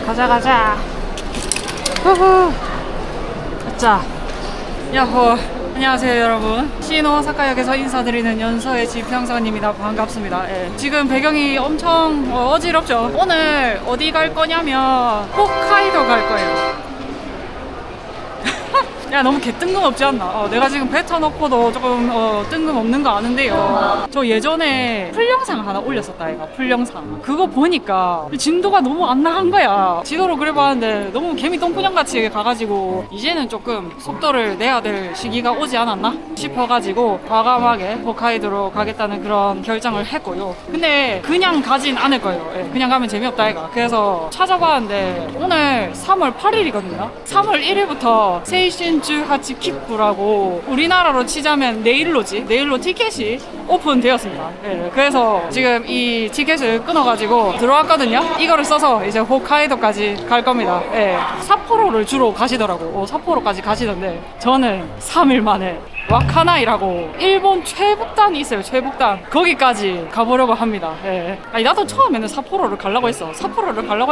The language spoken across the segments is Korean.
가자 가자. 후후. 자, 야호. 안녕하세요 여러분. 신오사카역에서 인사드리는 연서의 지평선입니다. 반갑습니다. 예. 지금 배경이 엄청 어지럽죠. 오늘 어디 갈 거냐면 홋카이도 갈 거예요. 야, 너무 개 뜬금없지 않나? 내가 지금 뱉어놓고도 조금 뜬금없는 거 아는데요. 저 예전에 풀영상 하나 올렸었다 얘가. 풀영상 그거 보니까 진도가 너무 안 나간 거야. 지도로 그려봤는데 너무 개미 똥구녕같이 가가지고 이제는 조금 속도를 내야 될 시기가 오지 않았나 싶어가지고 과감하게 홋카이도로 가겠다는 그런 결정을 했고요. 근데 그냥 가진 않을 거예요. 예, 그냥 가면 재미없다 얘가. 그래서 찾아봤는데 오늘 3월 8일이거든요 3월 1일부터 세이신 하치키프라고 우리나라로 치자면 내일로 티켓이 오픈되었습니다. 네, 그래서 지금 이 티켓을 끊어가지고 들어왔거든요. 이거를 써서 이제 홋카이도까지 갈 겁니다. 네, 삿포로를 주로 가시더라고. 삿포로까지 가시던데 저는 3일 만에 와카나이라고 일본 최북단이 있어요. 최북단 거기까지 가보려고 합니다. 예. 아니 나도 처음에는 삿포로를 가려고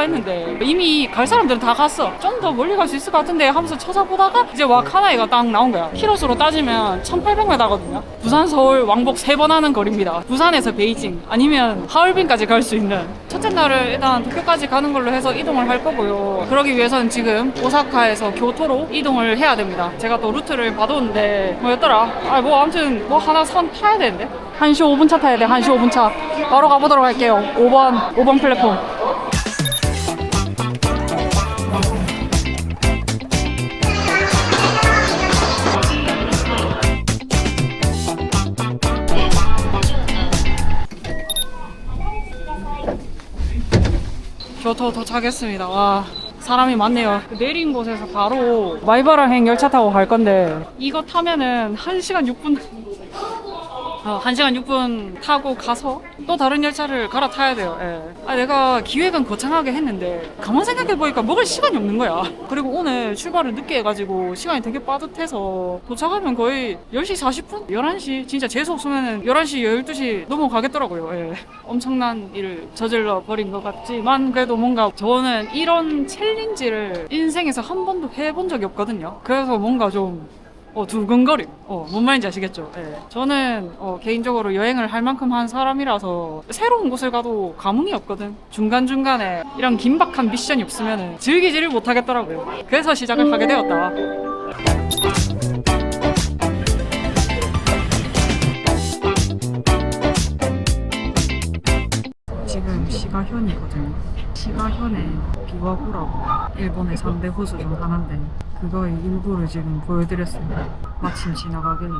했는데 이미 갈 사람들은 다 갔어. 좀 더 멀리 갈 수 있을 것 같은데 하면서 찾아보다가 이제 와카나이가 딱 나온 거야. 키로수로 따지면 1800m거든요 부산 서울 왕복 3번 하는 거리입니다. 부산에서 베이징 아니면 하얼빈까지 갈 수 있는. 첫째 날을 일단 도쿄까지 가는 걸로 해서 이동을 할 거고요. 그러기 위해서는 지금 오사카에서 교토로 이동을 해야 됩니다. 제가 또 루트를 봐뒀는데 뭐였더라? 아무튼 뭐 하나 선 타야 되는데 1시 5분 차 타야 돼. 1시 5분 차 바로 가보도록 할게요. 5번 플랫폼. 교토 도착했습니다. 와, 사람이 많네요. 내린 곳에서 바로 마이바라행 열차 타고 갈 건데 이거 타면은 1시간 6분 1시간 6분 타고 가서 또 다른 열차를 갈아타야 돼요. 예. 내가 기획은 거창하게 했는데 가만 생각해보니까 먹을 시간이 없는 거야. 그리고 오늘 출발을 늦게 해가지고 시간이 되게 빠듯해서 도착하면 거의 10시 40분? 11시? 진짜 재수없으면 11시, 12시 넘어가겠더라고요. 예. 엄청난 일을 저질러 버린 것 같지만 그래도 뭔가 저는 이런 챌린지를 인생에서 한 번도 해본 적이 없거든요. 그래서 뭔가 좀 두근거림. 뭔 말인지 아시겠죠? 예. 저는 개인적으로 여행을 할 만큼 한 사람이라서 새로운 곳을 가도 감흥이 없거든. 중간중간에 이런 긴박한 미션이 없으면 즐기지를 못하겠더라고요. 그래서 시작을 하게 되었다. 지금 시가현이거든요. 시가현에 비와호라고 일본의 3대 호수 중 하나인데 그거의 일부를 지금 보여드렸어요. 마침 지나가길래.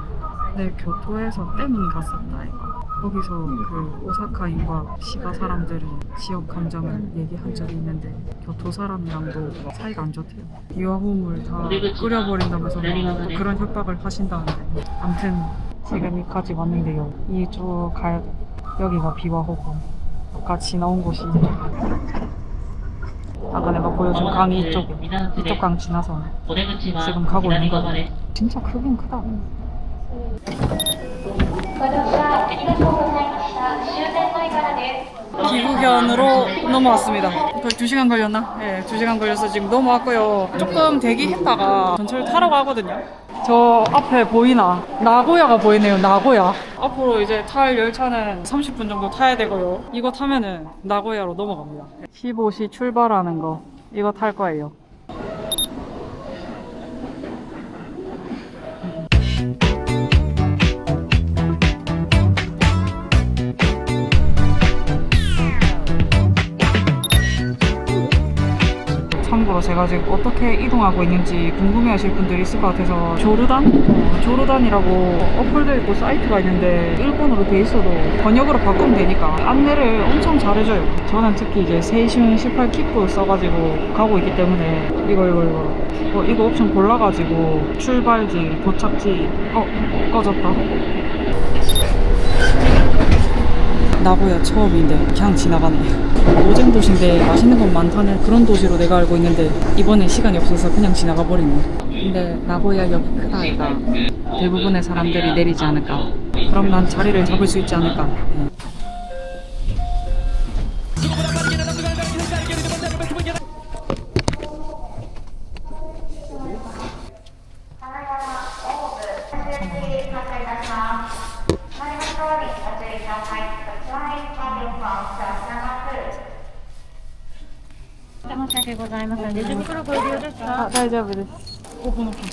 내 교토에서 댐을 갔었다 이거. 거기서 그 오사카인과 시가 사람들이 지역 감정을 얘기한 적이 있는데 교토 사람이랑도 사이가 안 좋대요. 비와호물 다 끓여버린다면서 또 그런 협박을 하신다는데 아무튼 지금 여기까지 왔는데요. 이쪽 가야 돼. 여기가 비와호고 아까 지나온 곳이 아까 내가 보여준 강이 이쪽 강 지나서 지금 가고 있는 거거든. 진짜 크긴 크다. 기후현으로 넘어왔습니다. 거의 2시간 걸렸나? 네, 2시간 걸려서 지금 넘어왔고요. 조금 대기했다가 전철 타러 가거든요. 저 앞에 보이나? 나고야가 보이네요. 나고야. 앞으로 이제 탈 열차는 30분 정도 타야 되고요. 이거 타면은 나고야로 넘어갑니다. 15시 출발하는 거 이거 탈 거예요. 참고로 제가 지금 어떻게 이동하고 있는지 궁금해하실 분들이 있을 것 같아서 조르단이라고 어플도 있고 사이트가 있는데 일본어로 돼 있어도 번역으로 바꾸면 되니까 안내를 엄청 잘해줘요. 저는 특히 이제 세이슌 18 키프 써가지고 가고 있기 때문에 이거 옵션 골라가지고 출발지, 도착지 꺼졌다. 나고야 처음인데 그냥 지나가네. 노잼 도시인데 맛있는 건 많다는 그런 도시로 내가 알고 있는데 이번엔 시간이 없어서 그냥 지나가 버리네. 근데 나고야역이 크다 아이가. 대부분의 사람들이 내리지 않을까. 그럼 난 자리를 잡을 수 있지 않을까. しございます。レジ袋ご利用ですか？あ、大丈夫です。5分オープン。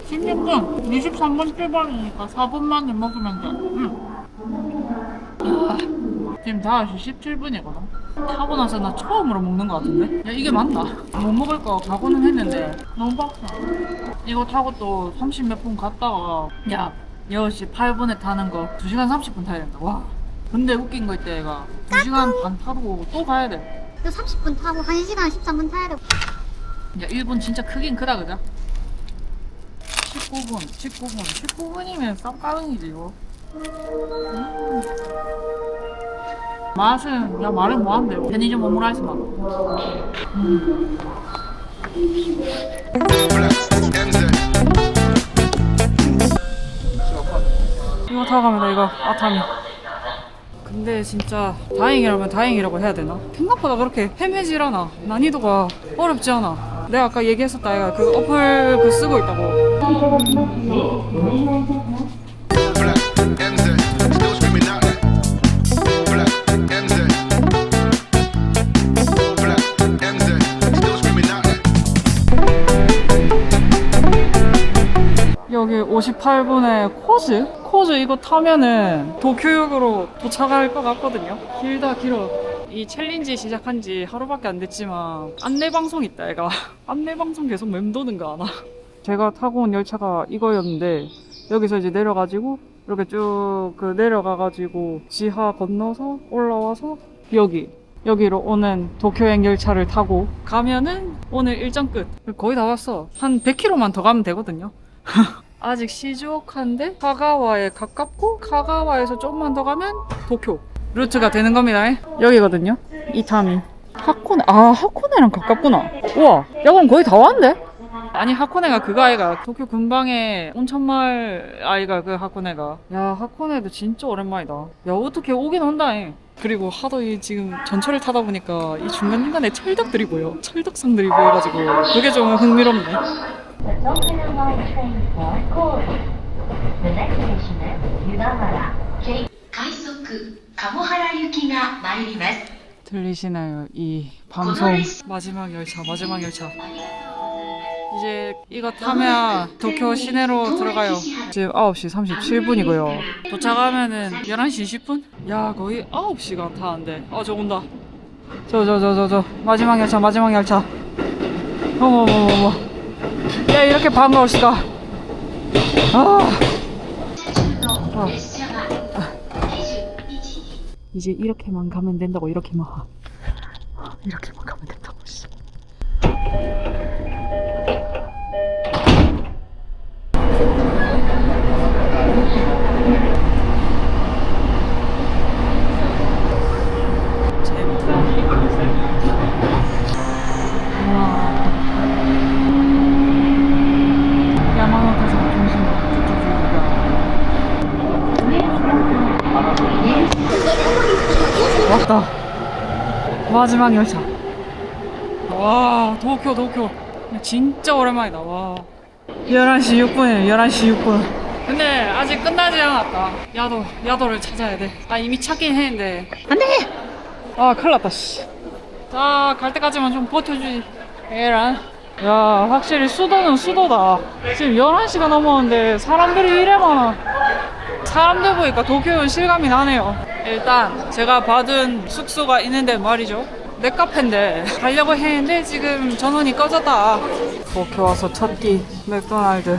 16분, 23분 출발이니까 4분 만에 먹으면 돼. 지금 5시 17분이거든. 타고 나서 나 처음으로 먹는 거 같은데? 야, 이게 맞나? 못 먹을 거 각오는 했는데 너무 빡세. 이거 타고 또 30 몇 분 갔다가 야, 6시 8분에 타는 거 2시간 30분 타야 된다. 와. 근데 웃긴 거 있대, 얘가. 2시간 반 타고 또 가야 돼. 또 30분 타고 1시간 13분 타야 되고. 야, 일본 진짜 크긴 크다, 그죠? 19분이면 쌉가능이지, 이거. 맛은, 야, 말은 뭐한대. 편의점 오므라이스 맛. 이거 타고 가면 이거, 아타미. 근데 진짜 다행이라면 다행이라고 해야 되나? 생각보다 그렇게 헤매질 않아. 난이도가 어렵지 않아. 내가 아까 얘기했었다, 얘가 그 어플 그 쓰고 있다고. 여기 58분에 코즈 이거 타면은 도쿄역으로 도착할 것 같거든요. 길다 길어. 이 챌린지 시작한 지 하루밖에 안 됐지만 안내방송 있다, 얘가. 안내방송 계속 맴도는 거 아나? 제가 타고 온 열차가 이거였는데 여기서 이제 내려가지고 이렇게 쭉 그 내려가가지고 지하 건너서 올라와서 여기로 오는 도쿄행 열차를 타고 가면은 오늘 일정 끝. 거의 다 왔어. 한 100km만 더 가면 되거든요. 아직 시즈오카인데 카가와에 가깝고 카가와에서 조금만 더 가면 도쿄 루트가 되는 겁니다. 여기거든요. 이타미. 하코네랑 가깝구나. 우와, 야 그럼 거의 다 왔는데? 아니, 하코네가 그거 아이가. 도쿄 근방에 온천마을 아이가, 그 하코네가. 야, 하코네도 진짜 오랜만이다. 야, 어떻게 오긴 온다. 그리고 하도 이 지금 전철을 타다 보니까 이 중간중간에 철덕들이 보여. 철덕상들이 보여가지고 그게 좀 흥미롭네. 들리시나요? 이 방송. 마지막 열차. 이제 이거 타면 도쿄 시내로 들어가요. 지금 9시 37분이고요. 도착하면은 11시 20분? 야, 거의 9시간 타는데. 저 온다. 저. 마지막 열차. 어머. 야, 이렇게 반가울 수가. 이제 이렇게만 가면 된다고. 이렇게만 가면 된다고. 야마노테산 중심으로 쭉쭉 왔다. 마지막 열차. 와, 도쿄. 진짜 오랜만이다. 와. 11시 6분이에요. 11시 6분. 근데 아직 끝나지 않았다. 야도를 찾아야 돼. 이미 찾긴 했는데. 안 돼! 큰일 났다, 씨. 자, 갈 때까지만 좀 버텨주지. 에란. 야, 확실히 수도는 수도다. 지금 11시가 넘었는데 사람들이 이래 많아. 사람들 보니까 도쿄는 실감이 나네요. 일단 제가 받은 숙소가 있는데 말이죠. 넷카페인데 가려고 했는데 지금 전원이 꺼졌다. 도쿄 와서 첫 끼 맥도날드.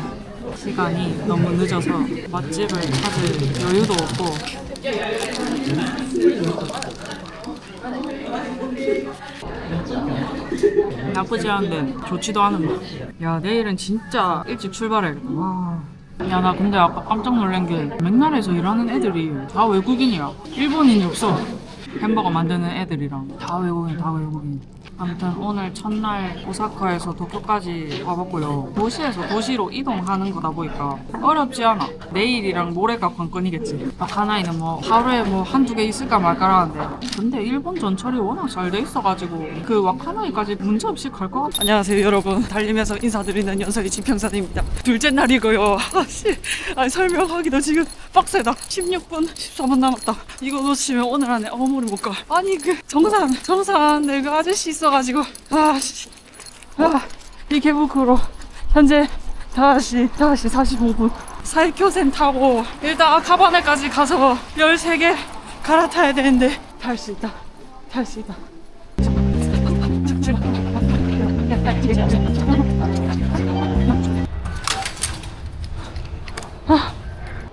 시간이 너무 늦어서 맛집을 찾을 여유도 없고. 나쁘지 않은데 좋지도 않은 맛. 야, 내일은 진짜 일찍 출발해야겠다. 와. 야, 나 근데 아까 깜짝 놀란 게 맥날에서 일하는 애들이 다 외국인이야. 일본인이 없어. 햄버거 만드는 애들이랑 다 외국인. 아무튼 오늘 첫날 오사카에서 도쿄까지 와봤고요. 도시에서 도시로 이동하는 거다 보니까 어렵지 않아. 내일이랑 모레가 관건이겠지. 막 하나이는 뭐 하루에 뭐 한두 개 있을까 말까라는데, 근데 일본 전철이 워낙 잘 돼 있어가지고 그 와카나이까지 문제없이 갈 것 같아. 안녕하세요 여러분, 달리면서 인사드리는 연설이 지평선입니다. 둘째 날이고요. 아니 설명하기도 지금 빡세다. 16분 14분 남았다. 이거 놓치면 오늘 안에 어머니 못 가. 아니 그 정산 내가 아저씨 있어가지고 이케부쿠로 현재 5시 45분 사이쿄센 타고 일단 아카바네까지 가서 13개 갈아타야 되는데 탈 수 있다.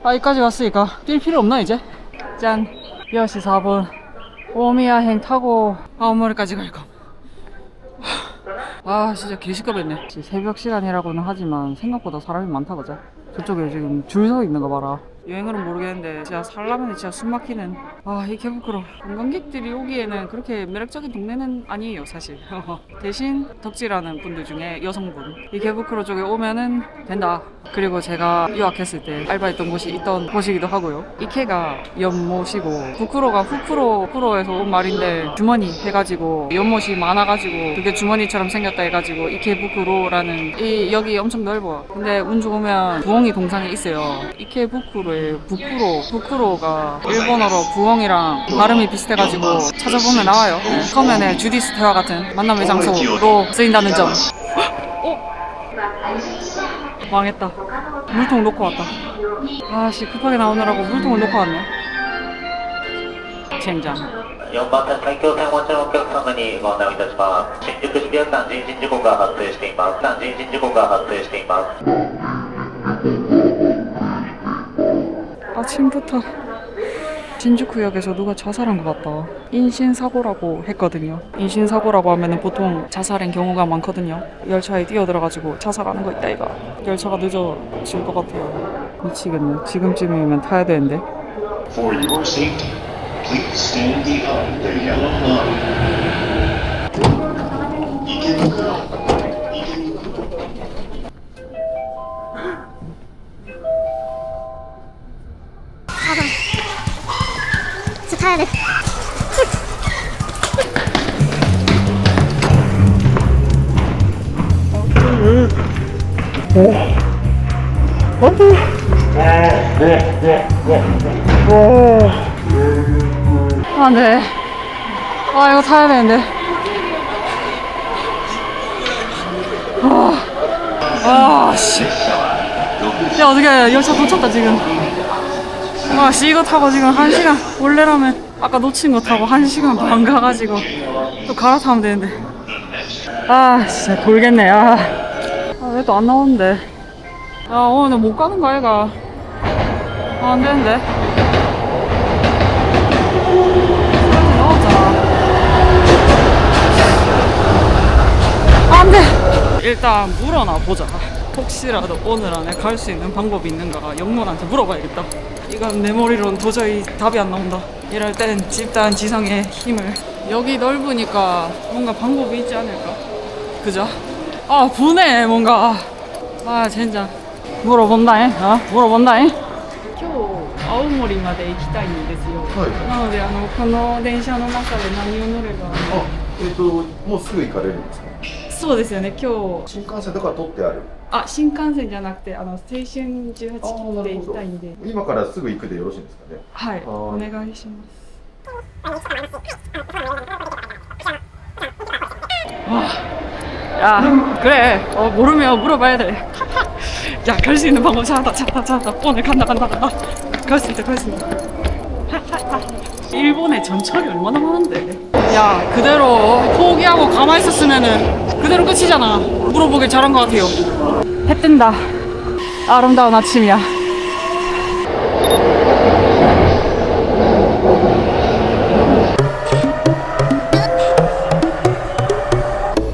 여기까지 왔으니까 뛸 필요 없나 이제? 짠! 10시 4분 오미야행 타고 아오모리까지 갈 거. 진짜 개시끄럽네. 새벽 시간이라고는 하지만 생각보다 사람이 많다 그죠? 저쪽에 지금 줄 서 있는 거 봐라. 여행으로는 모르겠는데 진짜 살라면 진짜 숨 막히는 이케부쿠로. 관광객들이 오기에는 그렇게 매력적인 동네는 아니에요 사실. 대신 덕질하는 분들 중에 여성분 이케부쿠로 쪽에 오면은 된다. 그리고 제가 유학했을 때 알바했던 곳이 있던 곳이기도 하고요. 이케가 연못이고 부쿠로가 후쿠로에서 온 말인데 주머니 해가지고 연못이 많아가지고 그게 주머니처럼 생겼다 해가지고 이케부쿠로라는 여기 엄청 넓어. 근데 운 좋으면 부엉이 동상이 있어요. 이케부쿠로에 부쿠로가 일본어로 부엉이랑 발음이 비슷해가지고 찾아보면 나와요. 처음에는 주디스 대화 같은 만남의 장소로 쓰인다는 점. 망했다. 물통 놓고 왔다. 급하게 나오느라고 물통을 놓고 왔네. 젠장. 4番線埼京線お待ちのお客様にご案内いたします。新宿渋谷間人身事故が発生しています。人身事故が発生しています。 아침부터 신주쿠역에서 누가 자살한 것 같다. 인신사고라고 했거든요. 인신사고라고 하면은 보통 자살인 경우가 많거든요. 열차에 뛰어들어가지고 자살하는 거 있다 이가. 열차가 늦어질 것 같아요. 미치겠네. 지금쯤이면 타야 되는데. For your safety, please stand behind the yellow line. 이케부쿠로. 진짜 타야 돼. 네. 이거 타야 되는데. 씨. 야, 어떻게 열차 놓쳤다, 지금. 이거 타고 지금 1시간. 원래라면 아까 놓친 거 타고 1시간 반 가가지고 또 갈아타면 되는데. 진짜 돌겠네. 왜 또 안 나오는데. 오늘 못 가는 거 아이가. 안 되는데. 안 돼! 일단 물어나 보자. 혹시라도 오늘 안에 갈 수 있는 방법이 있는가 영문한테 물어봐야겠다. 이건 내 머리로는 도저히 답이 안 나온다. 이럴 땐 집단 지성의 힘을. 여기 넓으니까 뭔가 방법이 있지 않을까? 그죠? 분해 뭔가. 젠장. 물어본다잉. 물어본다잉. 今日青森まで行きたいんですよ。なのでこの電車の中で何を乗れば。もうすぐ行かれるんですか？そうですよね。今日新幹線とか取ってある？新幹線じゃなくて青春18切って行きたいんで。今からすぐ行くでよろしいんですかね？はい、お願いします。야, 그래. 모르면 물어봐야 돼. 야, 갈 수 있는 방법 찾았다. 오늘 간다. 갈 수 있다. 일본에 전철이 얼마나 많은데. 야, 그대로 포기하고 가만히 있었으면은 그대로 끝이잖아. 물어보길 잘한 것 같아요. 해 뜬다. 아름다운 아침이야.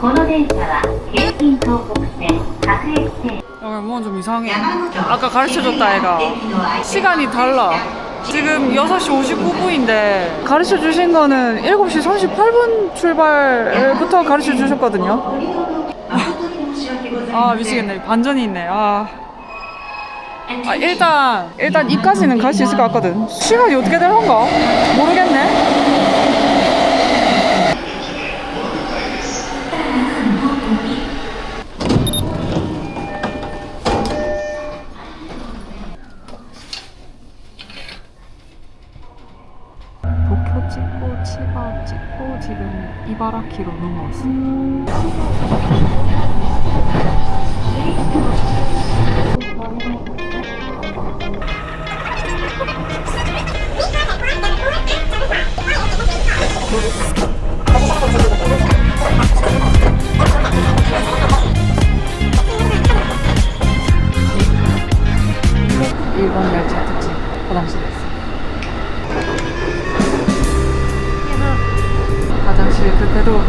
この電車は京浜東北線各駅停 뭔 좀 이상해. 아까 가르쳐줬다 애가 시간이 달라. 지금 6시 59분인데 가르쳐 주신 거는 7시 38분 출발부터 가르쳐 주셨거든요. 아 미치겠네. 반전이 있네. 일단 이까지는 갈 수 있을 것 같거든. 시간이 어떻게 되는 건가? 모르겠네. 도쿄 찍고 치바 찍고 지금 이바라키로 넘어왔어. 일본 열차 특집 화장실에 있어. 화장실 급해도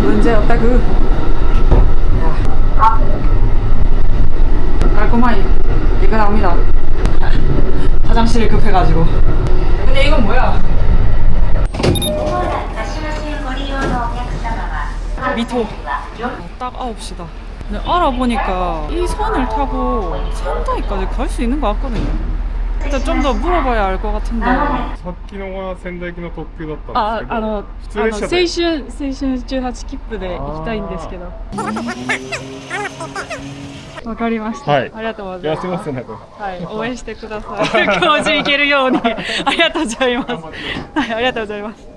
문제 없다구. 깔끔하게 깨끗합니다. 화장실이 급해가지고. 근데 이건 뭐야? 미토. 딱 9시다. 근데 알아보니까 이 선을 타고仙台까지 갈 수 있는 것 같거든요. 일단 좀 더 물어봐야 알 것 같은데. さっきのが仙台行きの特急だったんですけど、普通列車で青春18切符で行きたいんですけど。わかりました。はいありがとうごいざいます。やすいませんなんかはい、応援してください。工事行けるように。ありがとうございます。はい、ありがとうございます。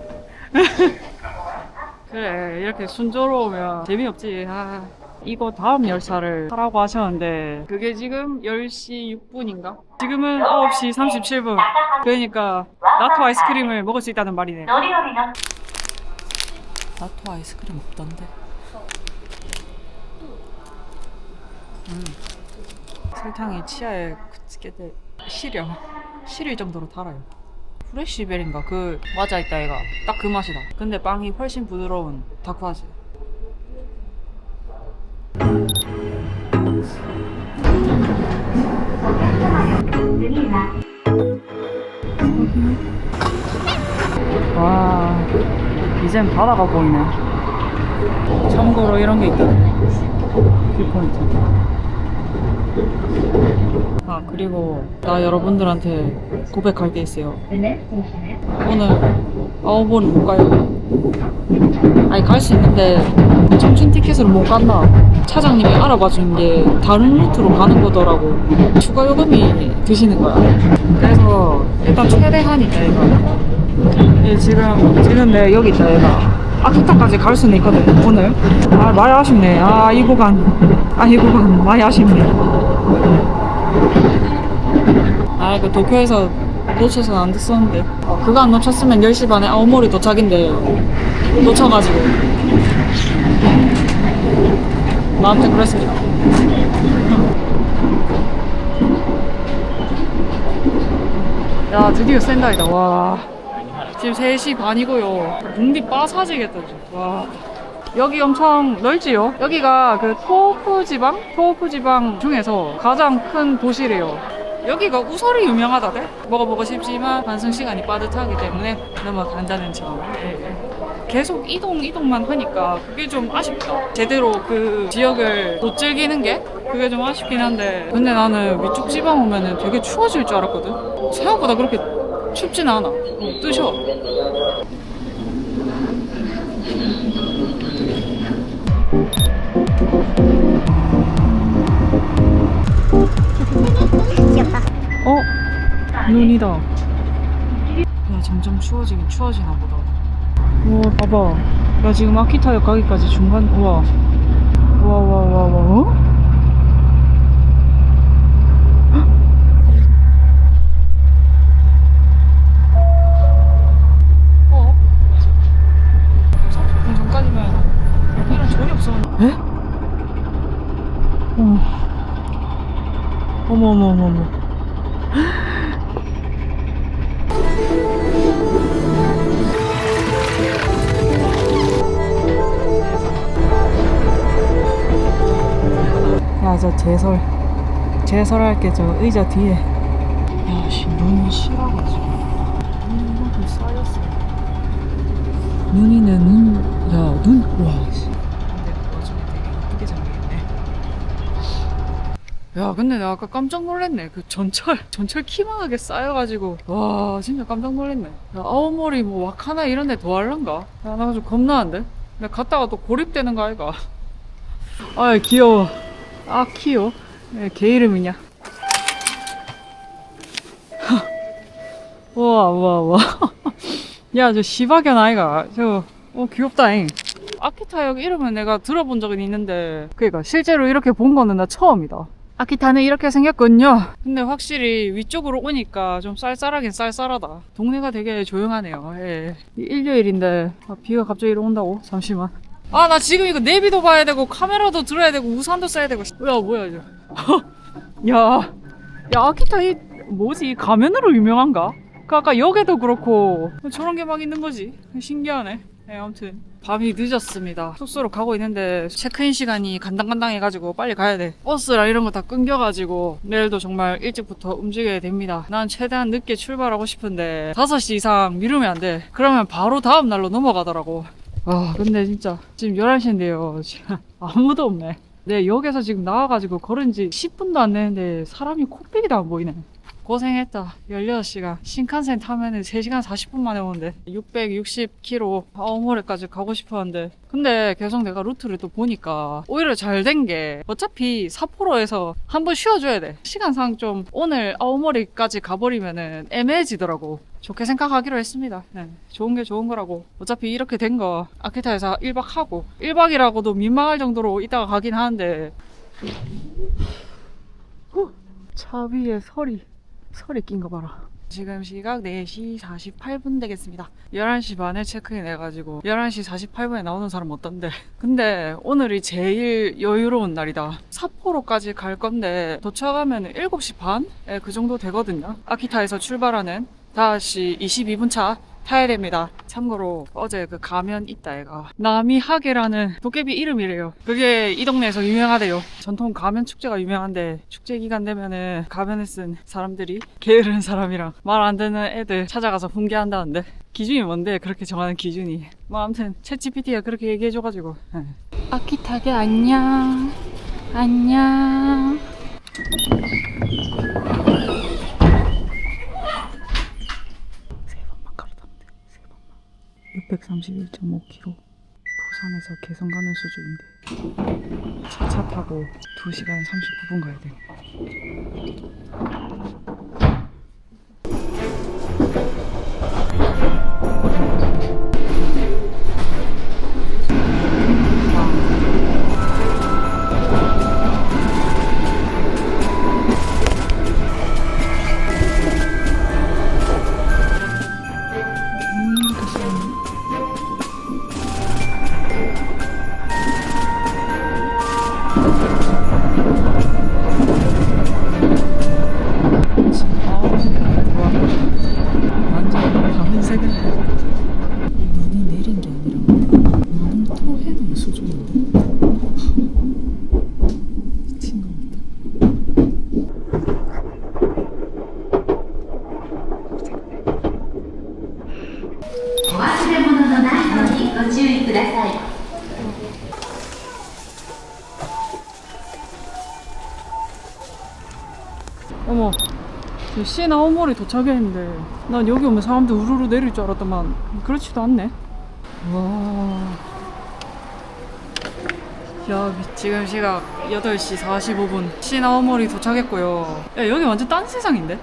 그래, 이렇게 순조로우면 재미없지. 이거 다음 열차를 타라고 하셨는데 그게 지금 10시 6분인가? 지금은 9시 37분. 그러니까 나토 아이스크림을 먹을 수 있다는 말이네. 나토 아이스크림 없던데. 설탕이 치아에 그치게 시릴 정도로 달아요. 프레시벨인가? 그 맞아 있다 얘가. 딱 그 맛이다. 근데 빵이 훨씬 부드러운 다크아즈. 와, 이젠 바다가 보이네. 참고로 이런 게 있다. 뷰포인트. 아, 그리고 나 여러분들한테 고백할 게 있어요. 오늘 아오모리 못 가요. 아니 갈 수 있는데 청춘 티켓으로 못 간다. 차장님이 알아봐 준 게 다른 루트로 가는 거더라고. 추가 요금이 드시는 거야. 그래서 일단 최대한이다 얘가. 얘 지금 내 여기 있다 얘가. 아키타까지 갈 수는 있거든 오늘. 아 많이 아쉽네. 이 구간 많이 아쉽네. 그 도쿄에서 놓쳐서는 안 됐었는데 그거 안 놓쳤으면 10시 반에 아오모리 도착인데 놓쳐가지고 나한테 그랬습니다. 야 드디어 센다이다. 와 지금 3시 반이고요. 눈이 빠사지겠다 지금. 와 여기 엄청 넓지요? 여기가 그 토호쿠 지방 중에서 가장 큰 도시래요. 여기가 우설이 유명하다대? 먹어보고 싶지만 환승 시간이 빠듯하기 때문에 넘어간다는 점. 계속 이동만 하니까 그게 좀 아쉽다. 제대로 그 지역을 못 즐기는 게 그게 좀 아쉽긴 한데 근데 나는 위쪽 지방 오면은 되게 추워질 줄 알았거든? 생각보다 그렇게 춥진 않아. 뜨셔. 귀엽다. 눈이다. 야 점점 추워지긴 추워지나 보다. 우와 봐봐. 야 지금 아키타역 가기까지 중간. 우와 어? 어? 30분 전까지면 이런 전이 없었는데. 에? 어머. 야, 저 제설할게. 저 의자 뒤에. 야, 씨, 눈이 싫어가지고. 눈이네 눈. 야 눈. 와. 근데 그 와중에 되게 이쁘게 잠겨있네. 야 근데 내가 아까 깜짝 놀랐네. 그 전철 키만하게 쌓여가지고 와 진짜 깜짝 놀랐네. 야, 아오모리 뭐 와카나 이런 데 더 할란가? 야 나 좀 겁나는데? 내가 갔다가 또 고립되는 거 아이가? 아 귀여워. 아 귀여워. 걔 이름이냐? 와. 야 저 시바견 아이가? 귀엽다잉. 아키타역 이름은 내가 들어본 적은 있는데 그니까 실제로 이렇게 본 거는 나 처음이다. 아키타는 이렇게 생겼군요. 근데 확실히 위쪽으로 오니까 좀 쌀쌀하긴 쌀쌀하다. 동네가 되게 조용하네요. 예. 일요일인데 비가 갑자기 이리 온다고? 잠시만. 아 나 지금 이거 내비도 봐야 되고 카메라도 들어야 되고 우산도 써야 되고. 야 뭐야 이제. 야 아키타 이 뭐지 가면으로 유명한가? 그 아까 역에도 그렇고 저런 게 막 있는 거지. 신기하네. 네, 아무튼 밤이 늦었습니다. 숙소로 가고 있는데 체크인 시간이 간당간당해가지고 빨리 가야 돼. 버스랑 이런 거 다 끊겨가지고 내일도 정말 일찍부터 움직여야 됩니다. 난 최대한 늦게 출발하고 싶은데 5시 이상 미루면 안 돼. 그러면 바로 다음 날로 넘어가더라고. 아 근데 진짜 지금 11시인데요. 지금 아무도 없네. 내 역에서 지금 나와가지고 걸은 지 10분도 안 되는데 사람이 코빼기도 안 보이네. 고생했다. 16시간. 신칸센 타면은 3시간 40분 만에 오는데 660km 아오모리까지 가고 싶었는데 근데 계속 내가 루트를 또 보니까 오히려 잘 된 게 어차피 삿포로에서 한번 쉬어줘야 돼. 시간상 좀 오늘 아오모리까지 가버리면은 애매해지더라고. 좋게 생각하기로 했습니다. 네, 좋은 게 좋은 거라고. 어차피 이렇게 된 거 아키타에서 1박 하고 1박이라고도 민망할 정도로 이따가 가긴 하는데 차 위에 설이 낀 거 봐라. 지금 시각 4시 48분 되겠습니다. 11시 반에 체크인 해가지고 11시 48분에 나오는 사람 어떤데? 근데 오늘이 제일 여유로운 날이다. 삿포로까지 갈 건데 도착하면 7시 반? 그 정도 되거든요. 아키타에서 출발하는 5시 22분 차 타야 됩니다. 참고로 어제 그 가면 있다 애가 나미하게라는 도깨비 이름이래요. 그게 이 동네에서 유명하대요. 전통 가면 축제가 유명한데 축제 기간 되면은 가면을 쓴 사람들이 게으른 사람이랑 말 안 듣는 애들 찾아가서 훈계한다는데 기준이 뭔데 그렇게 정하는 기준이. 뭐 아무튼 챗GPT가 그렇게 얘기해줘가지고. 아키타게 안녕. 안녕. 세 번만 갈아타면 돼. 세 번만. 631.5km. 부산에서 개성 가는 수준인데 차 타고 2시간 39분 가야 돼. 어머, 시나오모리 도착했는데 난 여기 오면 사람들 우르르 내릴 줄 알았더만 그렇지도 않네. 와, 야 지금 시각 8시 45분 시나오모리 도착했고요. 야 여기 완전 딴 세상인데?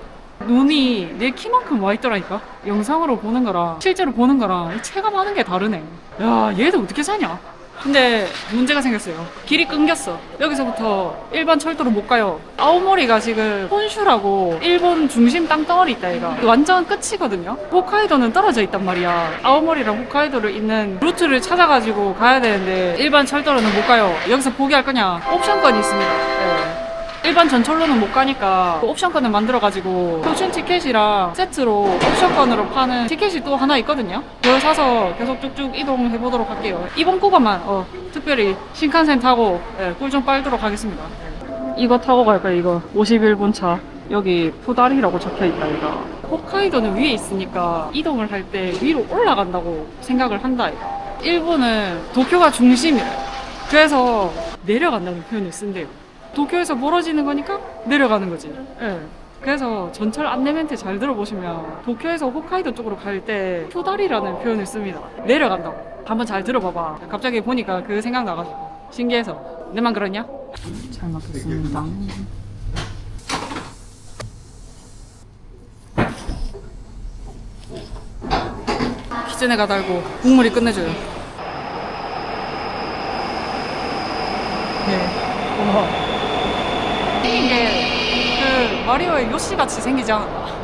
눈이 내 키만큼 와있더라니까? 영상으로 보는 거랑 실제로 보는 거랑 체감하는 게 다르네. 야 얘들 어떻게 사냐? 근데 문제가 생겼어요. 길이 끊겼어. 여기서부터 일반 철도로 못 가요. 아오모리가 지금 혼슈라고 일본 중심 땅덩어리 있다 얘가. 완전 끝이거든요. 홋카이도는 떨어져 있단 말이야. 아오모리랑 홋카이도를 잇는 루트를 찾아가지고 가야 되는데 일반 철도로는 못 가요. 여기서 포기할 거냐? 옵션권이 있습니다. 네. 일반 전철로는 못 가니까 옵션권을 만들어가지고 표준 티켓이랑 세트로 옵션권으로 파는 티켓이 또 하나 있거든요. 그걸 사서 계속 쭉쭉 이동해보도록 할게요. 이번 구간만 특별히 신칸센 타고 꿀 좀 빨도록 하겠습니다. 이거 타고 갈 거예요. 이거 51분 차. 여기 푸다리라고 적혀있다 이거. 홋카이도는 위에 있으니까 이동을 할 때 위로 올라간다고 생각을 한다 이거. 일본은 도쿄가 중심이래. 그래서 내려간다는 표현을 쓴대요. 도쿄에서 멀어지는 거니까 내려가는 거지. 예. 그래서 전철 안내 멘트 잘 들어보시면 도쿄에서 홋카이도 쪽으로 갈 때 표다리라는 표현을 씁니다. 내려간다고. 한번 잘 들어봐봐. 갑자기 보니까 그 생각 나가지고 신기해서. 내만 그러냐? 잘 먹겠습니다. 키즈네가 달고 국물이 끝내줘요. 네, 고마워. 이게 그 마리오의 요시 같이 생기지 않았나?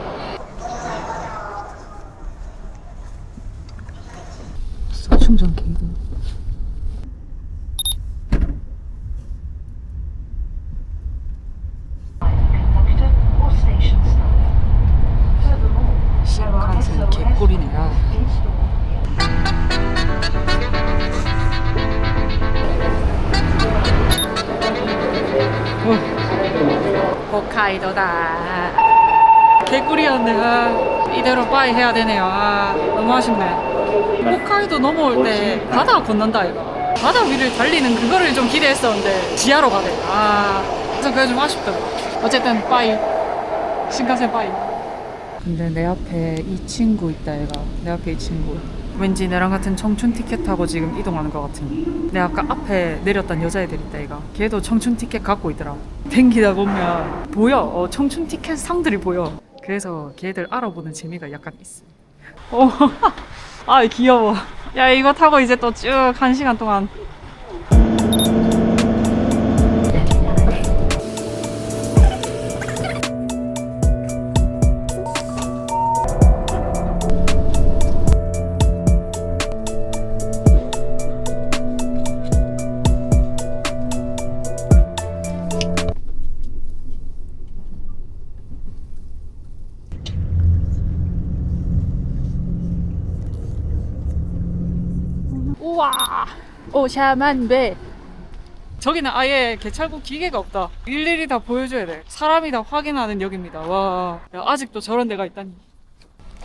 충전 케이블. 신칸센 개꿀이네요. 홋카이도다. 개꿀이었네. 아, 이대로 빠이 해야 되네요. 아, 너무 아쉽네. 홋카이도 넘어올 때 바다 건넌다 이거. 바다 위를 달리는 그거를 좀 기대했었는데 지하로 가네. 아, 그래서 그게 좀 아쉽더라고. 어쨌든 빠이. 신칸센 빠이. 근데 내 앞에 이 친구 있다 얘가. 내 앞에 이 친구. 왠지 나랑 같은 청춘 티켓 타고 지금 이동하는 것 같은. 내 아까 앞에 내렸던 여자애들 있다 얘가. 걔도 청춘 티켓 갖고 있더라. 댕기다 보면 보여. 청춘 티켓 상들이 보여. 그래서 걔들 알아보는 재미가 약간 있어. 아 귀여워. 야 이거 타고 이제 또 쭉 1시간 동안. 우와 오샤만베. 저기는 아예 개찰구 기계가 없다. 일일이 다 보여줘야 돼. 사람이 다 확인하는 역입니다. 와, 야, 아직도 저런 데가 있다니.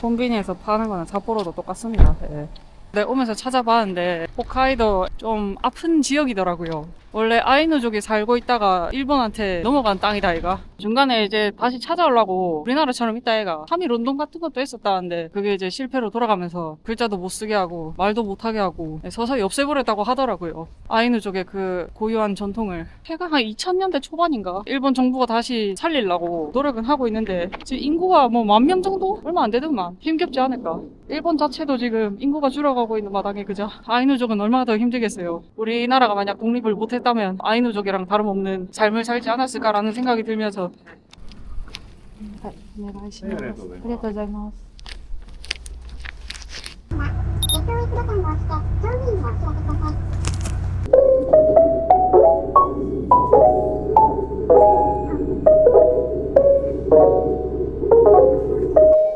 콤비니에서 파는 거는 삿포로도 똑같습니다. 네. 네, 오면서 찾아봤는데 홋카이도 좀 아픈 지역이더라고요. 원래 아이누족이 살고 있다가 일본한테 넘어간 땅이다 얘가. 중간에 이제 다시 찾아오려고 우리나라처럼 있다 얘가 함의 론동 같은 것도 했었다는데 그게 이제 실패로 돌아가면서 글자도 못 쓰게 하고 말도 못 하게 하고 서서히 없애버렸다고 하더라고요. 아이누족의 그 고유한 전통을. 해가 한 2000년대 초반인가 일본 정부가 다시 살리려고 노력은 하고 있는데 지금 인구가 뭐 10,000명 정도? 얼마 안 되더만. 힘겹지 않을까. 일본 자체도 지금 인구가 줄어가고 있는 마당에 그자 아이누족은 얼마나 더 힘들겠어요. 우리나라가 만약 독립을 못했다면 아이누족이랑 다름없는 삶을 살지 않았을까라는 생각이 들면서.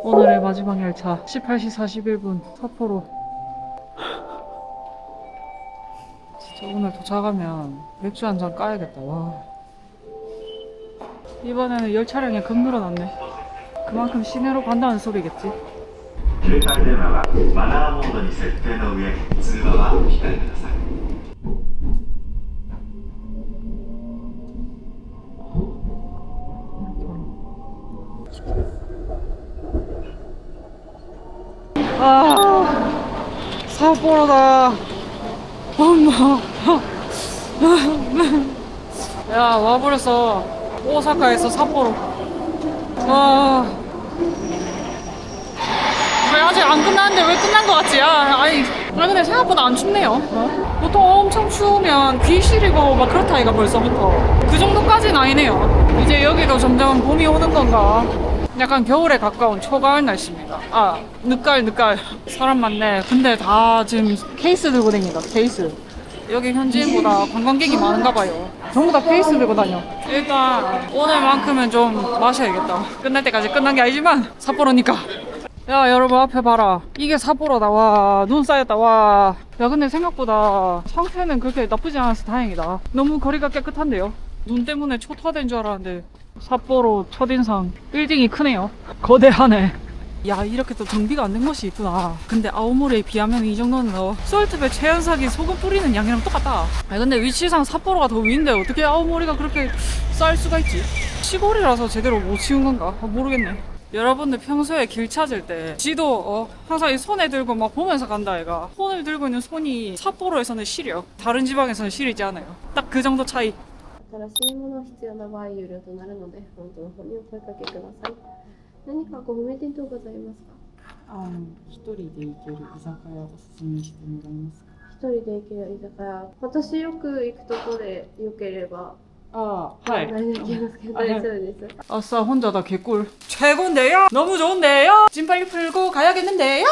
오늘의 마지막 열차 18시 41분 삿포로. 진짜 오늘 도착하면 맥주 한 잔 까야겠다. 와. 이번에는 열차량이 급 늘어났네. 그만큼 시내로 간다는 소리겠지. 携帯電話はマナーモードに設定の上、通話はお控えください。 아, 삿포로다. 엄마. 야, 와버렸어. 오사카에서 삿포로. 와. 아직 안 끝났는데 왜 끝난 것 같지? 아니 근데 생각보다 안 춥네요. 보통 엄청 추우면 귀 시리고 막 그렇다 이가 벌써부터. 그 정도까지는 아니네요. 이제 여기도 점점 봄이 오는 건가. 약간 겨울에 가까운 초가을 날씨입니다. 아, 늦가을. 사람 많네. 근데 다 지금 케이스 들고 다닙니다. 케이스. 여기 현지인보다 관광객이 많은가 봐요. 전부 다 케이스 들고 다녀. 일단 오늘만큼은 좀 마셔야겠다. 끝날 때까지 끝난 게 아니지만 삿포로니까. 야 여러분 앞에 봐라. 이게 삿포로다. 와, 눈 쌓였다. 와. 야 근데 생각보다 상태는 그렇게 나쁘지 않아서 다행이다. 너무 거리가 깨끗한데요. 눈 때문에 초토화된 줄 알았는데. 삿포로 첫인상 빌딩이 크네요. 거대하네. 야, 이렇게 또 정비가 안 된 곳이 있구나. 근데 아오모리에 비하면 이 정도는 솔트배 최연사기 소금 뿌리는 양이랑 똑같다. 아, 근데 위치상 삿포로가 더 위인데 어떻게 아오모리가 그렇게 쌀 수가 있지? 시골이라서 제대로 못 치운 건가? 모르겠네. 여러분들 평소에 길 찾을 때 지도 항상 이 손에 들고 막 보면서 간다 애가. 손을 들고 있는 손이 삿포로에서는 시려, 다른 지방에서는 시리지 않아요. 딱 그 정도 차이. 新しいものが必要な場合有料となるのでフロントの方にお声かけください。何かご不明点等ございますか？一人で行ける居酒屋をおすすめしてもらえますか？一人で行ける居酒屋、私よく行くとこでよければ 하이. 네, 네, 아싸, 혼자 다 개꿀. 최고인데요? 너무 좋은데요? 짐 빨리 풀고 가야겠는데요?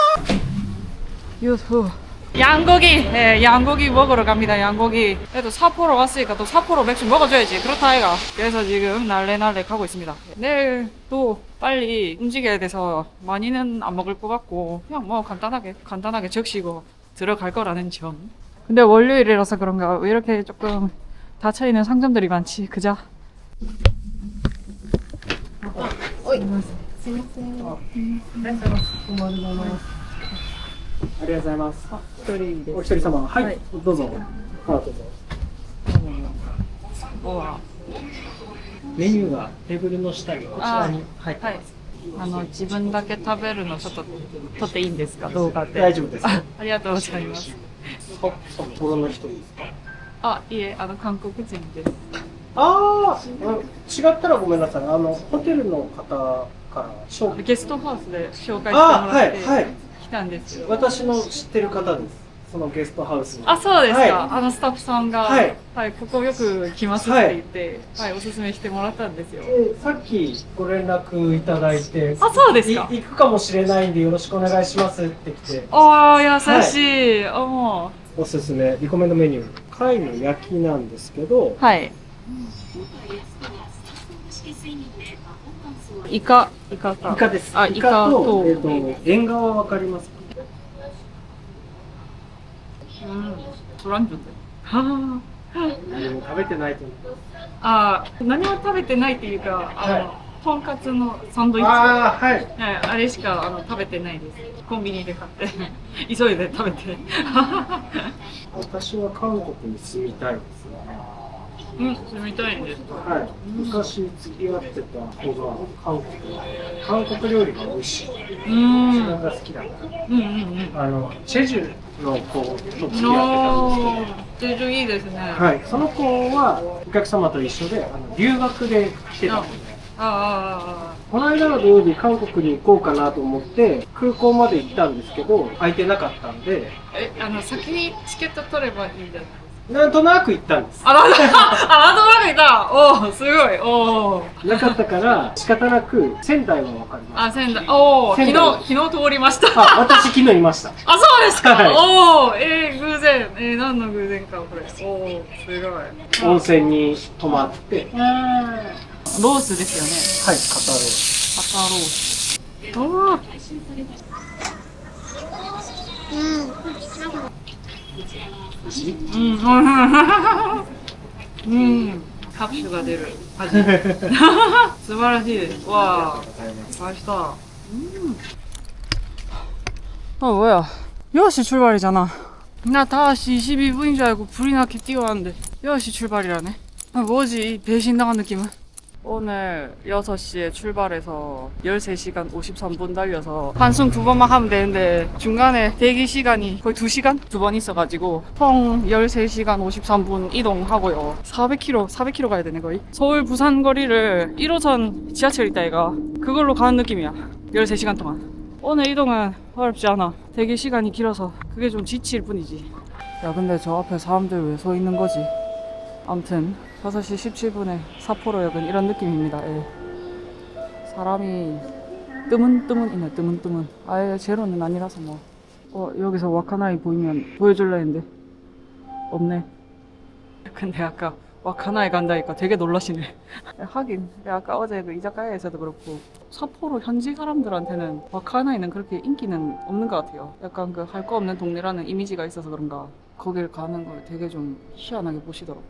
유후. 양고기! 네, 양고기 먹으러 갑니다, 양고기. 그래도 삿포로 왔으니까 또 삿포로 맥주 먹어줘야지. 그렇다, 아이가. 그래서 지금 날래날래 가고 있습니다. 내일 또 빨리 움직여야 돼서 많이는 안 먹을 것 같고, 그냥 뭐 간단하게 적시고 들어갈 거라는 점. 근데 월요일이라서 그런가 왜 이렇게 조금 닫혀있는 상점들이 많지, 그자? ありがとうございます。お一人様、はい、どうぞ。どうぞ。メニューがテーブルの下にこちらに入ってます。自分だけ食べるのちょっと撮っていいんですか、動画で。大丈夫です。ありがとうございます。札幌の人ですか？いえ、韓国人です。違ったらごめんなさい。ホテルの方からゲストハウスで紹介してもらってはい。来たんですよ。私の知ってる方です。そのゲストハウスに。そうですか。はスタッフさんが、ここよく来ますって言って、おすすめしてもらったんですよ。さっきご連絡いただいて、そうですか。行くかもしれないんでよろしくお願いしますって来て。優しい。おすすめリコメンドメニュー、貝の焼きなんですけど、はい。イカです。イカと縁側わかりますか？トランプで。何も食べてないと思う。何も食べてないっていうか、とんかつのサンドイッチ。あれしか食べてないです。コンビニで買って急いで食べて。私は韓国に住みたいですね。住みたいんですか？昔付き合ってた子が韓国料理が美味しい。自分が好きだから。チェジュの子と付き合ってたんですけど。チェジュいいですね。その子はお客様と一緒で留学で来てたので。この間の土曜日韓国に行こうかなと思って空港まで行ったんですけど空いてなかったんで。先にチケット取ればいいじゃないですか。なんとなく行ったんです。なんとなく行った。すごい。なかったから仕方なく仙台はわかります。仙台。昨日通りました。私昨日いました。そうですか。偶然。何の偶然かこれ。すごい。温泉に泊まって。ロースですよね。肩ロース。肩ロース。拍手が出る味。素晴らしいです。와 맛있다. 뭐야? 6시 출발이잖아. 나 5시 22분인 줄 알고 불이 나게 뛰어왔는데 6시 출발이라네. 뭐지 이 배신당한 느낌은? 오늘 6시에 출발해서 13시간 53분 달려서 환승 2번만 하면 되는데 중간에 대기 시간이 거의 2시간? 2번 있어가지고 총 13시간 53분 이동하고요. 400km 가야 되네 거의. 서울 부산 거리를 1호선 지하철 있다 얘가 그걸로 가는 느낌이야. 13시간 동안. 오늘 이동은 어렵지 않아. 대기 시간이 길어서 그게 좀 지칠 뿐이지. 야 근데 저 앞에 사람들 왜 서 있는 거지? 아무튼 5시 17분에 삿포로역은 이런 느낌입니다. 사람이 뜨문뜨문이네. 뜨문뜨문. 아예 제로는 아니라서 뭐 여기서 와카나이 보이면 보여줄라 했는데 없네. 근데 아까 와카나이 간다니까 되게 놀라시네. 하긴 아까 어제 그 이자카야에서도 그렇고 삿포로 현지 사람들한테는 와카나이는 그렇게 인기는 없는 것 같아요. 약간 그 할 거 없는 동네라는 이미지가 있어서 그런가 거길 가는 걸 되게 좀 희한하게 보시더라고.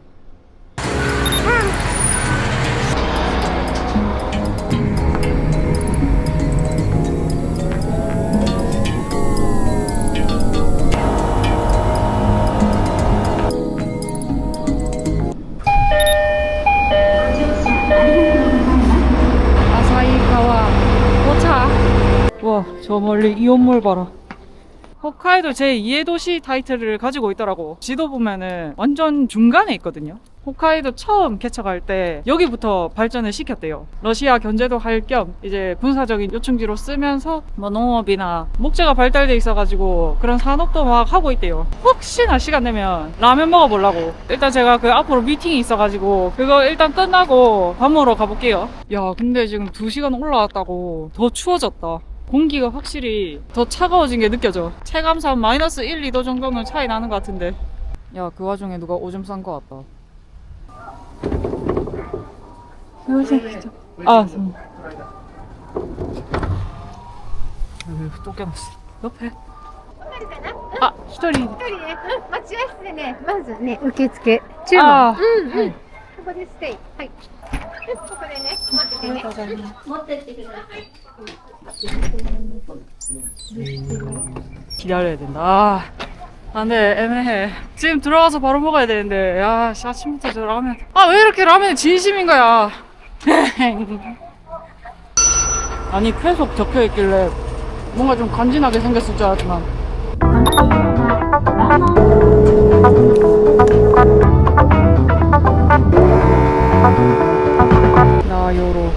저 멀리 이온몰 봐라. 홋카이도 제2의 도시 타이틀을 가지고 있더라고. 지도 보면은 완전 중간에 있거든요. 홋카이도 처음 개척할 때 여기부터 발전을 시켰대요. 러시아 견제도 할 겸 이제 군사적인 요충지로 쓰면서 뭐 농업이나 목재가 발달돼 있어가지고 그런 산업도 막 하고 있대요. 혹시나 시간 되면 라면 먹어보려고. 일단 제가 그 앞으로 미팅이 있어가지고 그거 일단 끝나고 밥 먹으러 가볼게요. 야, 근데 지금 2시간 올라왔다고 더 추워졌다. 공기가 확실히 더 차가워진 게 느껴져. 체감상 마이너스 1, 2도 정도는 차이 나는 것 같은데. 야, 그 와중에 누가 오줌 싼 것 같다. 아, 여기 또 껴놨어. 옆에. 아, 1人。 待合室でね、まずね、受付注文。あうん。ここでステイ。はい。ここでね、待っててね。持ってってください。 기다려야 된다. 아, 근데 애매해. 지금 들어가서 바로 먹어야 되는데, 야, 씨, 아침부터 저 라면. 아, 왜 이렇게 라면이 진심인 거야? 아니, 계속 적혀 있길래 뭔가 좀 간지나게 생겼을 줄 알았지만. 나 요로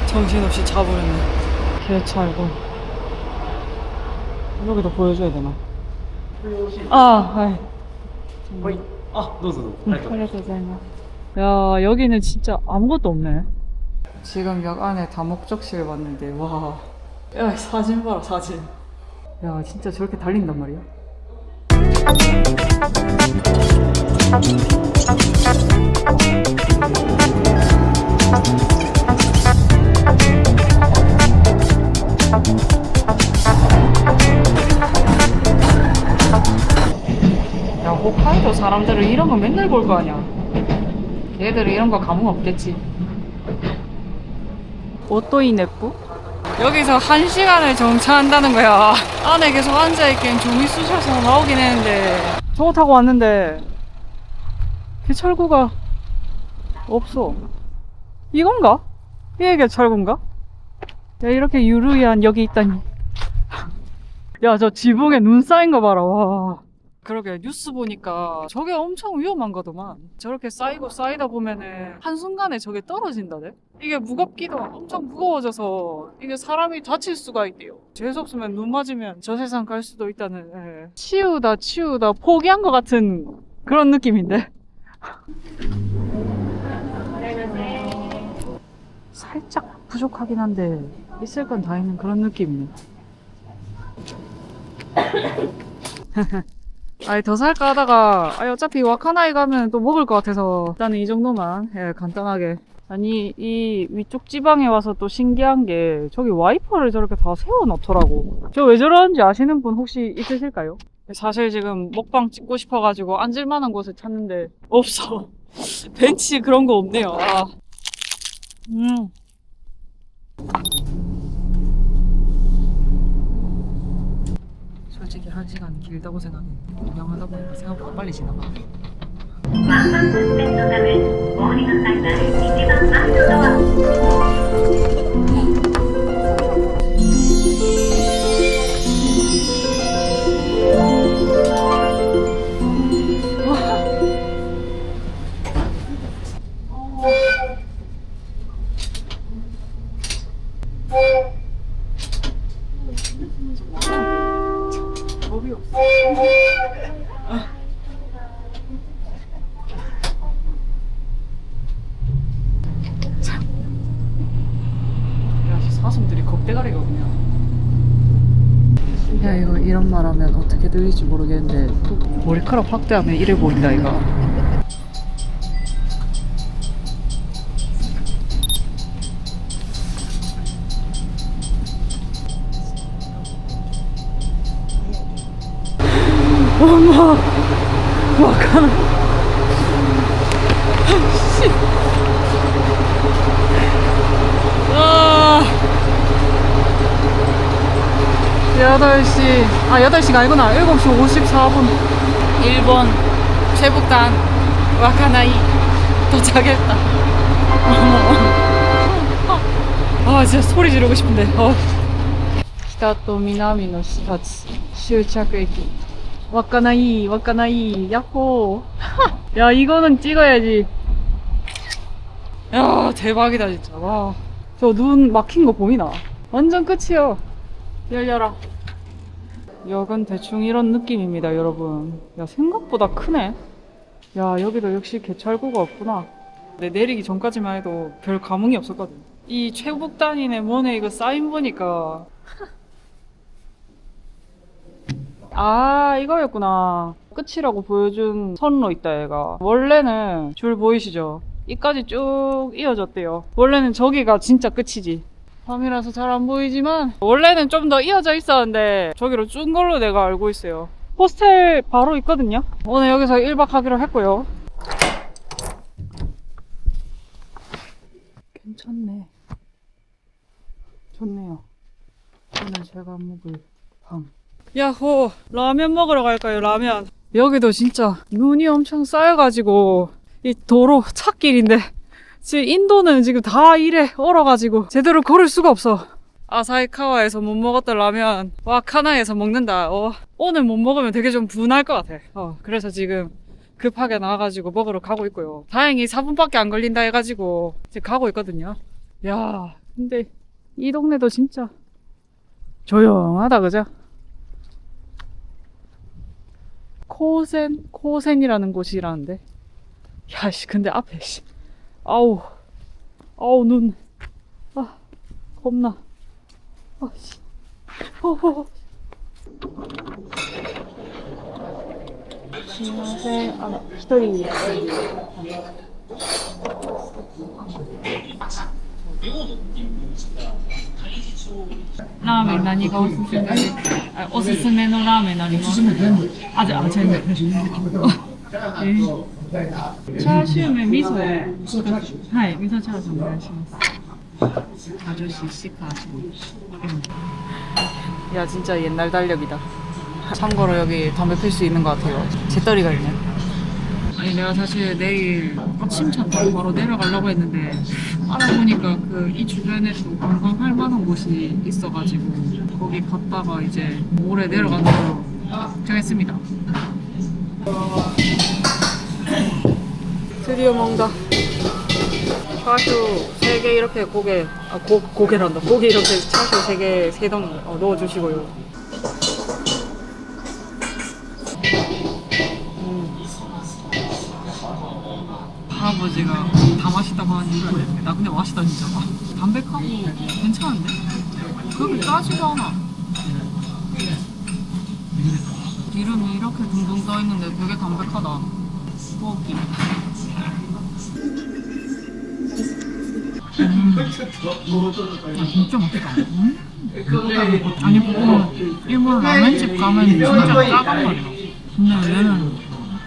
정신없이 자버렸네. 개찰고. 여기도 보여줘야 되나? 아, 하이. 아, どうぞどうぞ。 감사합니다. 야, 여기는 진짜 아무것도 없네. 지금 역 안에 다목적실 왔는데, 와. 야, 사진 봐라, 사진. 야, 진짜 저렇게 달린단 말이야? 야, 홋카이도 사람들은 이런 거 맨날 볼 거 아니야. 얘들은 이런 거 감흥 없겠지. 오또이 넷부? 여기서 1시간을 정차한다는 거야. 안에 계속 앉아있기엔 좀이 쑤셔서 나오긴 했는데, 저거 타고 왔는데 개찰구가 없어. 이건가? 이게 개찰구인가? 야, 이렇게 유르이한 역이 있다니. 야, 저 지붕에 눈 쌓인 거 봐라. 와. 그러게, 뉴스 보니까 저게 엄청 위험한 거더만. 저렇게 쌓이고 쌓이다 보면은 한순간에 저게 떨어진다네? 이게 무겁기도 엄청 무거워져서 이게 사람이 다칠 수가 있대요. 재수없으면 눈 맞으면 저 세상 갈 수도 있다는. 예. 치우다 포기한 것 같은 그런 느낌인데. 살짝 부족하긴 한데 있을 건 다 있는 그런 느낌이네. 아니, 더 살까 하다가, 아니, 어차피 와카나이 가면 또 먹을 것 같아서 일단은 이 정도만, 예, 간단하게. 아니, 이 위쪽 지방에 와서 또 신기한 게 저기 와이퍼를 저렇게 다 세워놓더라고. 저 왜 저러는지 아시는 분 혹시 있으실까요? 사실 지금 먹방 찍고 싶어가지고 앉을만한 곳을 찾는데 없어. 벤치 그런 거 없네요. 아. 솔직히 1시간 길다고 생각해. 운영하다 보니까 생각보다 빨리 지나가. ワンマン運転のためお降りの際は一番前のド겁이 없어. 사슴들이 겁대가리거든요. 야, 이거 이런 말 하면 어떻게 들릴지 모르겠는데 머리카락 확대하면 이래 보인다 이거. 엄마 와카나 씨. 아 8시, 아 8시가 아니구나. 7시 54분 일본 최북단 와카나이 도착했다. 아, 진짜 소리 지르고 싶은데. 北と南の2つ終着駅稚内야호 야 이거는 찍어야지. 야 대박이다 진짜. 와 저 눈 막힌 거 보이나? 완전 끝이요. 열려라. 역은 대충 이런 느낌입니다 여러분. 야 생각보다 크네. 야 여기도 역시 개찰구가 없구나. 내 내리기 전까지만 해도 별 감흥이 없었거든. 이 최북단이네 뭐네 이거 사인 보니까 아 이거였구나. 끝이라고 보여준 선로 있다 얘가. 원래는 줄 보이시죠? 이까지 쭉 이어졌대요. 원래는 저기가 진짜 끝이지. 밤이라서 잘 안 보이지만 원래는 좀 더 이어져 있었는데 저기로 쭉 걸로 내가 알고 있어요. 호스텔 바로 있거든요. 오늘 여기서 1박 하기로 했고요. 괜찮네. 좋네요. 오늘 제가 먹을 방. 야호! 라면 먹으러 갈까요? 라면. 여기도 진짜 눈이 엄청 쌓여가지고 이 도로 찻길인데 지금 인도는 지금 다 이래 얼어가지고 제대로 걸을 수가 없어. 아사히카와에서 못 먹었던 라면 와카나에서 먹는다. 오늘 못 먹으면 되게 좀 분할 것 같아. 그래서 지금 급하게 나와가지고 먹으러 가고 있고요. 다행히 4분밖에 안 걸린다 해가지고 지금 가고 있거든요. 야 근데 이 동네도 진짜 조용하다 그죠? 코센이라는 곳이라는데 야씨 근데 앞에 씨 아우 눈 겁나 씨すいません一人ラーメン何がおすすめおすすめのラーメン何があ、じゃあ全部チャーシュー麺味噌はい味噌チャーシューお願いします아저씨 시카하시고 야 진짜 옛날 달력이다. 참고로 여기 담배 필 수 있는 것 같아요. 재떨이가 있네. 아니 내가 사실 내일 아침차 타고 바로 내려가려고 했는데 알아보니까 그 이 주변에 또 관광할 만한 곳이 있어가지고 거기 갔다가 이제 모레 내려가는 걸로 정했습니다. 드디어 먹는다. 차슈 3개 이렇게 고개란다. 고기 이렇게 차슈 3개 3덩 넣어주시고요. 할아버지가 다 맛있다고 하는데 나 근데 맛있다 진짜. 담백하고 괜찮은데? 그렇게 짜지도 않아. 기름이 이렇게 둥둥 떠있는데 되게 담백하다. 고기 진짜 맛있다. 아니 보통 일본 라면집 가면 진짜 짜단 말이야. 근데 얘는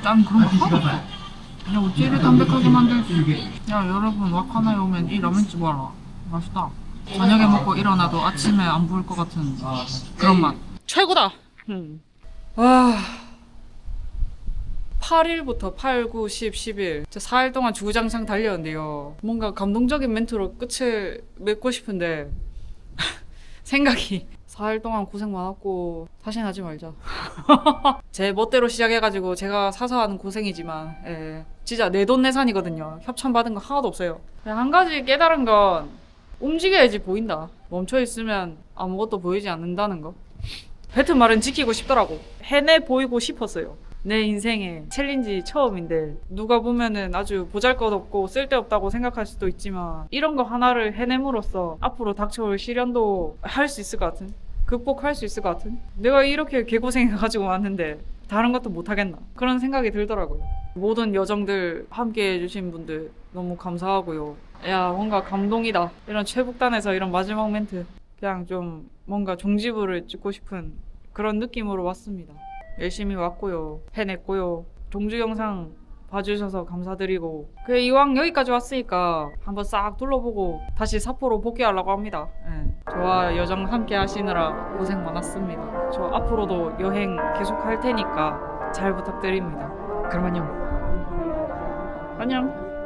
짠 그런 거 하나도 없어. 야 어찌 이리 담백하게 만들지. 야 여러분 와카나에 오면 이 라면집 와라. 맛있다. 저녁에 먹고 일어나도 아침에 안 부을 것 같은 그런 맛. 최고다. 와 8일부터 8, 9, 10, 11 4일 동안 주구장창 달렸는데요. 뭔가 감동적인 멘트로 끝을 맺고 싶은데 생각이 4일 동안 고생 많았고 다시는 하지 말자. 제 멋대로 시작해가지고 제가 사서 하는 고생이지만 진짜 내돈내산이거든요. 협찬받은 거 하나도 없어요. 한 가지 깨달은 건 움직여야지 보인다. 멈춰있으면 아무것도 보이지 않는다는 거. 뱉은 말은 지키고 싶더라고. 해내 보이고 싶었어요. 내 인생에 챌린지 처음인데 누가 보면은 아주 보잘것없고 쓸데없다고 생각할 수도 있지만 이런 거 하나를 해냄으로써 앞으로 닥쳐올 시련도 할 수 있을 것 같은, 극복할 수 있을 것 같은, 내가 이렇게 개고생해가지고 왔는데 다른 것도 못하겠나 그런 생각이 들더라고요. 모든 여정들 함께 해주신 분들 너무 감사하고요. 야 뭔가 감동이다. 이런 최북단에서 이런 마지막 멘트 그냥 좀 뭔가 종지부를 찍고 싶은 그런 느낌으로 왔습니다. 열심히 왔고요. 해냈고요. 종주 영상 봐주셔서 감사드리고 그래 이왕 여기까지 왔으니까 한번 싹 둘러보고 다시 삿포로 복귀하려고 합니다. 저와 여정 함께 하시느라 고생 많았습니다. 저 앞으로도 여행 계속 할 테니까 잘 부탁드립니다. 그럼 안녕.